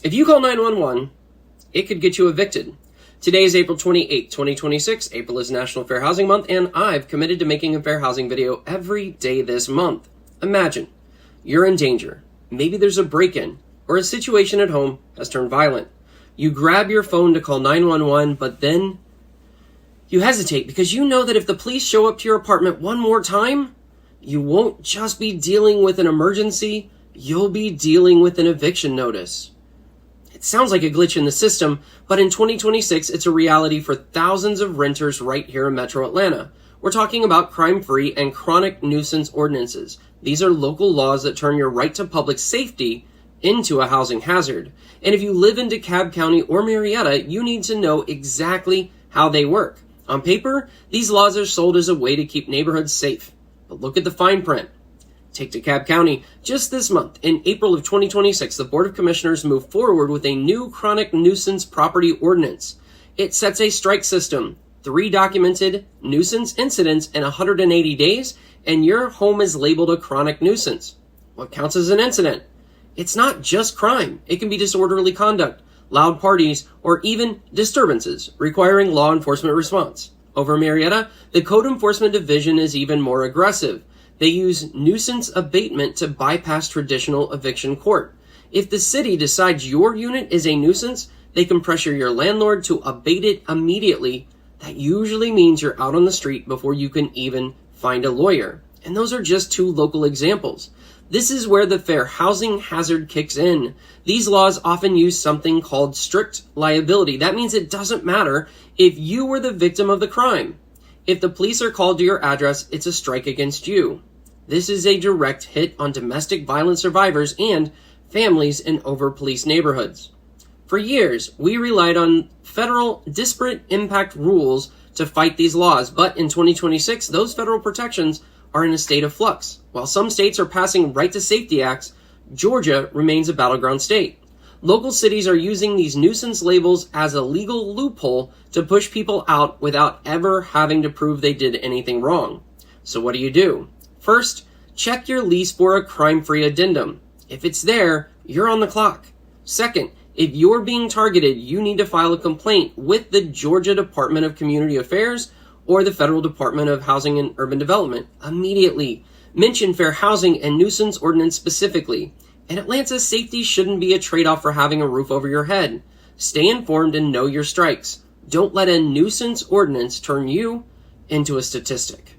If you call 911, it could get you evicted. Today is April 28, 2026. April is National Fair Housing Month, and I've committed to making a fair housing video every day this month. Imagine, you're in danger. Maybe there's a break-in, or a situation at home has turned violent. You grab your phone to call 911, but then you hesitate because you know that if the police show up to your apartment one more time, you won't just be dealing with an emergency, you'll be dealing with an eviction notice. It sounds like a glitch in the system, but in 2026, it's a reality for thousands of renters right here in Metro Atlanta. We're talking about crime-free and chronic nuisance ordinances. These are local laws that turn your right to public safety into a housing hazard. And if you live in DeKalb County or Marietta, you need to know exactly how they work. On paper, these laws are sold as a way to keep neighborhoods safe. But look at the fine print. Take DeKalb County. Just this month, in April of 2026, the Board of Commissioners moved forward with a new chronic nuisance property ordinance. It sets a strike system, 3 documented nuisance incidents in 180 days, and your home is labeled a chronic nuisance. What counts as an incident? It's not just crime. It can be disorderly conduct, loud parties, or even disturbances requiring law enforcement response. Over Marietta, the Code Enforcement Division is even more aggressive. They use nuisance abatement to bypass traditional eviction court. If the city decides your unit is a nuisance, they can pressure your landlord to abate it immediately. That usually means you're out on the street before you can even find a lawyer. And those are just 2 local examples. This is where the fair housing hazard kicks in. These laws often use something called strict liability. That means it doesn't matter if you were the victim of the crime. If the police are called to your address, it's a strike against you. This is a direct hit on domestic violence survivors and families in over-policed neighborhoods. For years, we relied on federal disparate impact rules to fight these laws, but in 2026, those federal protections are in a state of flux. While some states are passing right to safety acts, Georgia remains a battleground state. Local cities are using these nuisance labels as a legal loophole to push people out without ever having to prove they did anything wrong. So what do? First, check your lease for a crime-free addendum. If it's there, you're on the clock. Second, if you're being targeted, you need to file a complaint with the Georgia Department of Community Affairs or the Federal Department of Housing and Urban Development immediately. Mention fair housing and nuisance ordinance specifically. In Atlanta, safety shouldn't be a trade-off for having a roof over your head. Stay informed and know your strikes. Don't let a nuisance ordinance turn you into a statistic.